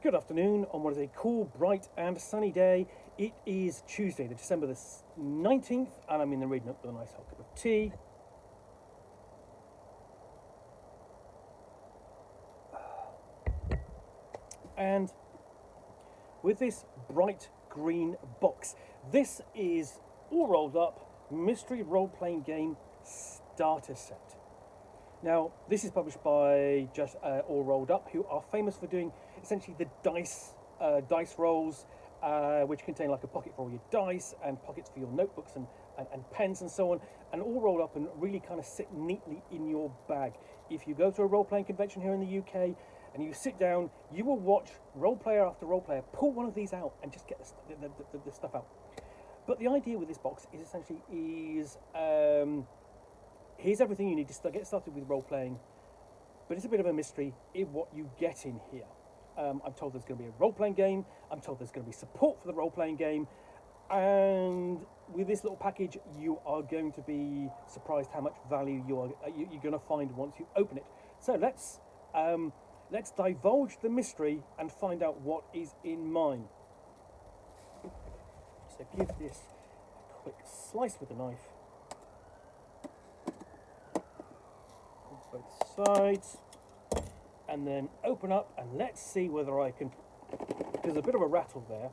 Good afternoon on what is a cool, bright and sunny day. It is Tuesday, December the 19th, and I'm in the reading up with a nice hot cup of tea. And with this bright green box, this is all rolled up mystery role-playing game starter set. Now, this is published by just All Rolled Up, who are famous for doing essentially the dice rolls, which contain like a pocket for all your dice and pockets for your notebooks and pens and so on, and all rolled up and really kind of sit neatly in your bag. If you go to a role-playing convention here in the UK and you sit down, you will watch role player after role player pull one of these out and just get the stuff out. But the idea with this box is essentially here's everything you need to get started with role-playing, but it's a bit of a mystery in what you get in here. I'm told there's going to be a role-playing game, I'm told there's going to be support for the role-playing game, and with this little package you are going to be surprised how much value you're going to find once you open it. So let's divulge the mystery and find out what is in mine. So give this a quick slice with a knife. Both sides, and then open up and let's see whether I can. There's a bit of a rattle there.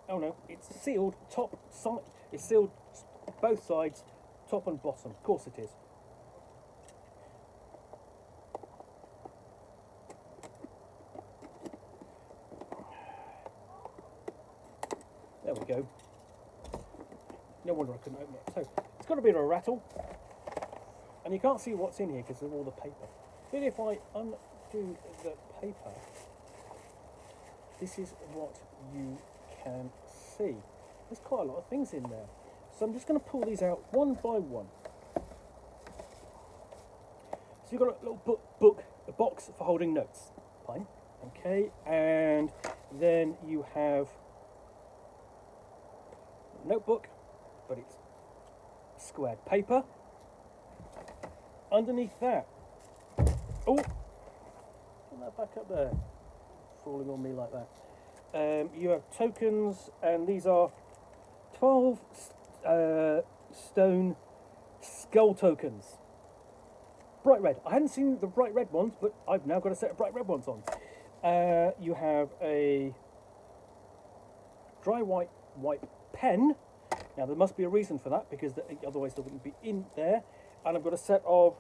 Oh no, it's sealed top side. It's sealed both sides, top and bottom. Of course it is. There we go. No wonder I couldn't open it. So it's got a bit of a rattle. And you can't see what's in here because of all the paper. But if I undo the paper, this is what you can see. There's quite a lot of things in there. So I'm just going to pull these out one by one. So you've got a little a box for holding notes. Fine. Okay. And then you have a notebook, but it's squared paper. Underneath that, oh, put that back up there, falling on me like that. You have tokens, and these are 12 stone skull tokens. Bright red. I hadn't seen the bright red ones, but I've now got a set of bright red ones on. You have a dry wipe pen. Now there must be a reason for that because otherwise they wouldn't be in there. And I've got a set of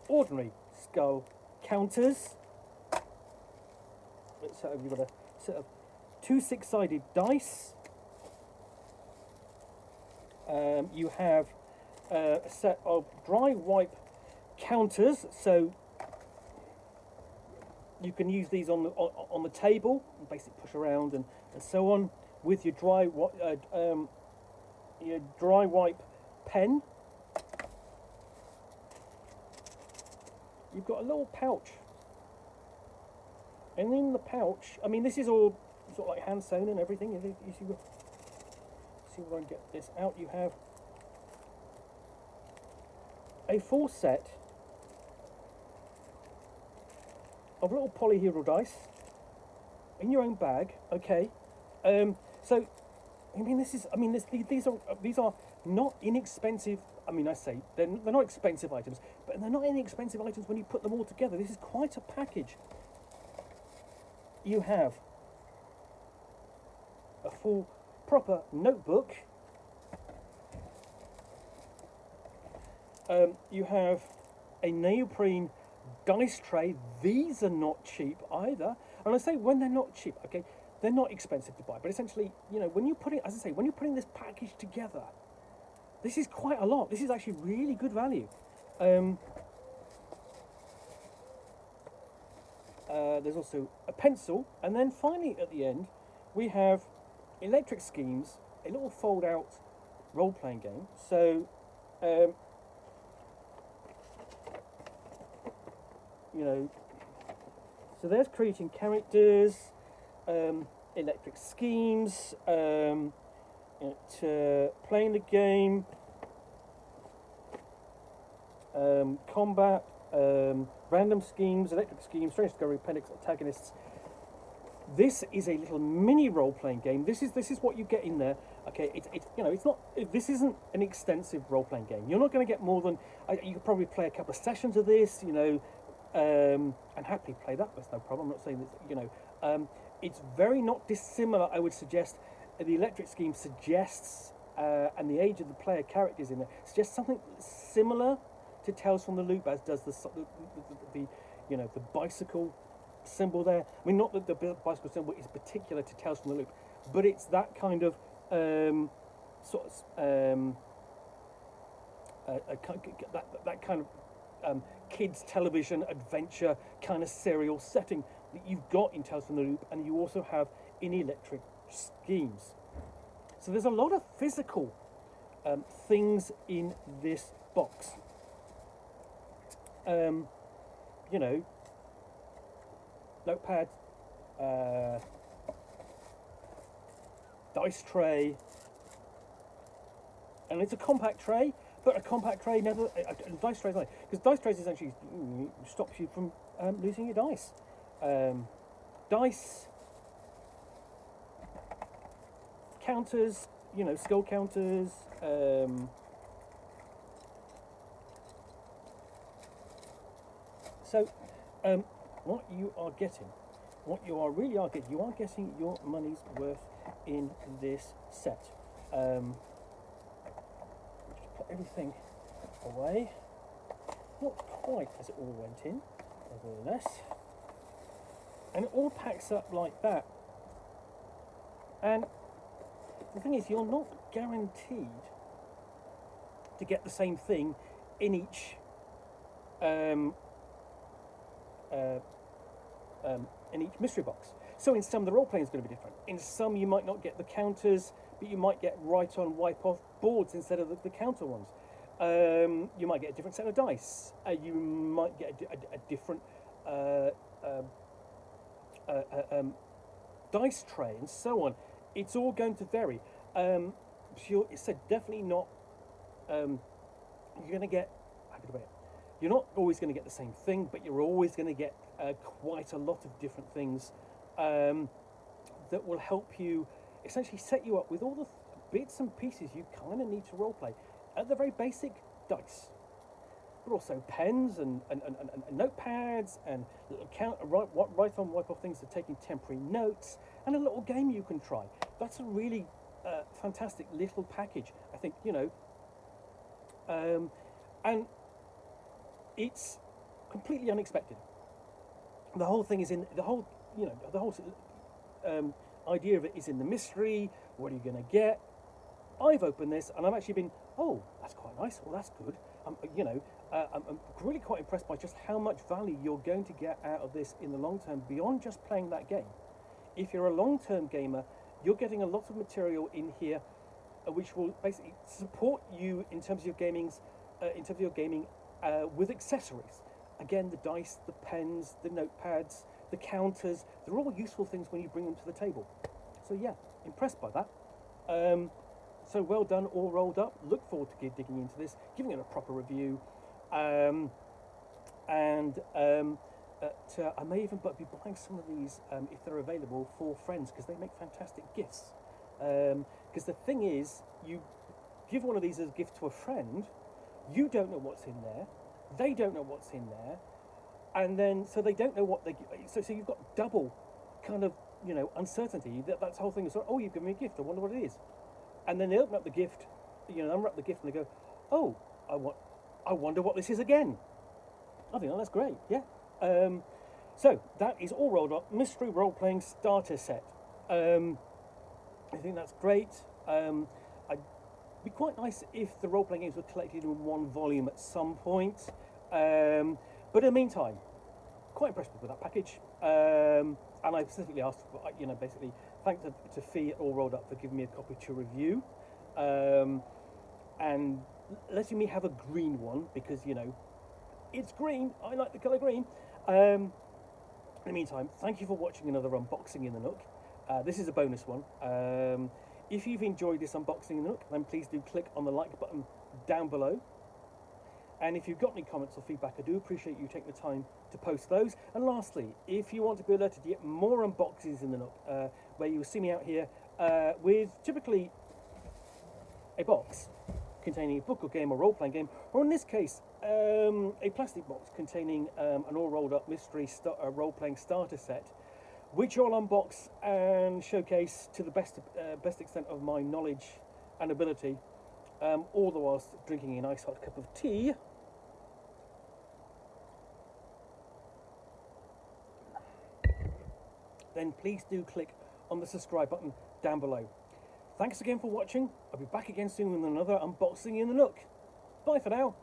ordinary skull counters. So you've got a set of 2 6-sided dice. You have a set of dry wipe counters, so you can use these on the table and basically push around and so on with your dry wipe pen. You've got a little pouch, and in the pouch, I mean, this is all sort of like hand sewn and everything. You see where I can get this out. You have a full set of little polyhedral dice in your own bag. Okay, so I mean, these are not inexpensive. I mean, I say they're not expensive items, but they're not inexpensive items when you put them all together. This is quite a package. You have a full, proper notebook. You have a neoprene dice tray. These are not cheap either. And I say when they're not cheap, okay, they're not expensive to buy. But essentially, you know, when you're putting, as I say, when you're putting this package together, this is quite a lot. This is actually really good value. There's also a pencil, and then finally at the end we have Electric Schemes, a little fold-out role-playing game. So, you know, so there's creating characters, Electric Schemes, playing the game, combat, random schemes, electric schemes, strange discovery, appendix, antagonists, This is a little mini role-playing game. This is what you get in there. Okay, it's you know, it's not. This isn't an extensive role-playing game. You're not going to get more than you could probably play a couple of sessions of this, you know, and happily play that. That's no problem. I'm not saying that, you know, it's very not dissimilar. I would suggest the electric scheme suggests, and the age of the player characters in there suggests something similar to Tales from the Loop, as does the you know, the bicycle symbol there. I mean, not that the bicycle symbol is particular to Tales from the Loop, but it's that kind of sort of that kind of kids television adventure kind of serial setting that you've got in Tales from the Loop, and you also have in Electric Schemes. So there's a lot of physical things in this box. You know, notepad, dice tray, and it's a compact tray, but a compact tray never, dice trays, because dice trays essentially stops you from losing your dice. Dice, counters, you know, skill counters, so what you are getting, what you are really are getting, you are getting your money's worth in this set. Just put everything away, not quite as it all went in, nevertheless, and it all packs up like that. And the thing is, you're not guaranteed to get the same thing in each mystery box. So in some, the role playing is going to be different. In some, you might not get the counters, but you might get write-on, wipe-off boards instead of the counter ones. You might get a different set of dice. You might get a different dice tray, and so on. It's all going to vary. So definitely not. You're going to get. How could I put it? You're not always going to get the same thing, but you're always going to get quite a lot of different things that will help you essentially set you up with all the bits and pieces you kind of need to roleplay. At the very basic, dice, but also pens and notepads and little write-on, wipe-off things for taking temporary notes, and a little game you can try. That's a really fantastic little package, I think, you know. And it's completely unexpected. The whole thing is in the whole, you know, the whole idea of it is in the mystery. What are you going to get? I've opened this and I've actually been, oh, that's quite nice. Well, that's good. You know, I'm really quite impressed by just how much value you're going to get out of this in the long term beyond just playing that game. If you're a long-term gamer, you're getting a lot of material in here, which will basically support you in terms of your gaming, with accessories. Again, the dice, the pens, the notepads, the counters, they're all useful things when you bring them to the table. So yeah, impressed by that. So well done, all rolled up. Look forward to digging into this, giving it a proper review. I may even be buying some of these if they're available for friends, because they make fantastic gifts. Because the thing is, you give one of these as a gift to a friend, you don't know what's in there, they don't know what's in there, and then so they don't know what they. So you've got double kind of, you know, uncertainty. That's the whole thing. So, oh, you've given me a gift. I wonder what it is. And then they open up the gift, you know, unwrap the gift, and they go, oh, I wonder what this is again. I think, oh, that's great. Yeah. So that is all rolled up. Mystery role-playing starter set. I think that's great. It'd be quite nice if the role-playing games were collected in one volume at some point. But in the meantime, quite impressed with that package. And I specifically asked, you know, basically, thanks to Fee at All Rolled Up for giving me a copy to review. And letting me have a green one, because, you know, it's green. I like the colour green. In the meantime, thank you for watching another unboxing in the Nook. This is a bonus one. If you've enjoyed this unboxing in the Nook, then please do click on the like button down below. And if you've got any comments or feedback, I do appreciate you taking the time to post those. And lastly, if you want to be alerted to get more unboxings in the Nook, where you will see me out here with typically a box containing a book or game or role-playing game, or in this case, a plastic box containing an all-rolled-up mystery role-playing starter set, which I'll unbox and showcase to the best extent of my knowledge and ability, all the whilst drinking a nice hot cup of tea. Then please do click on the subscribe button down below. Thanks again for watching. I'll be back again soon with another unboxing in the Nook. Bye for now.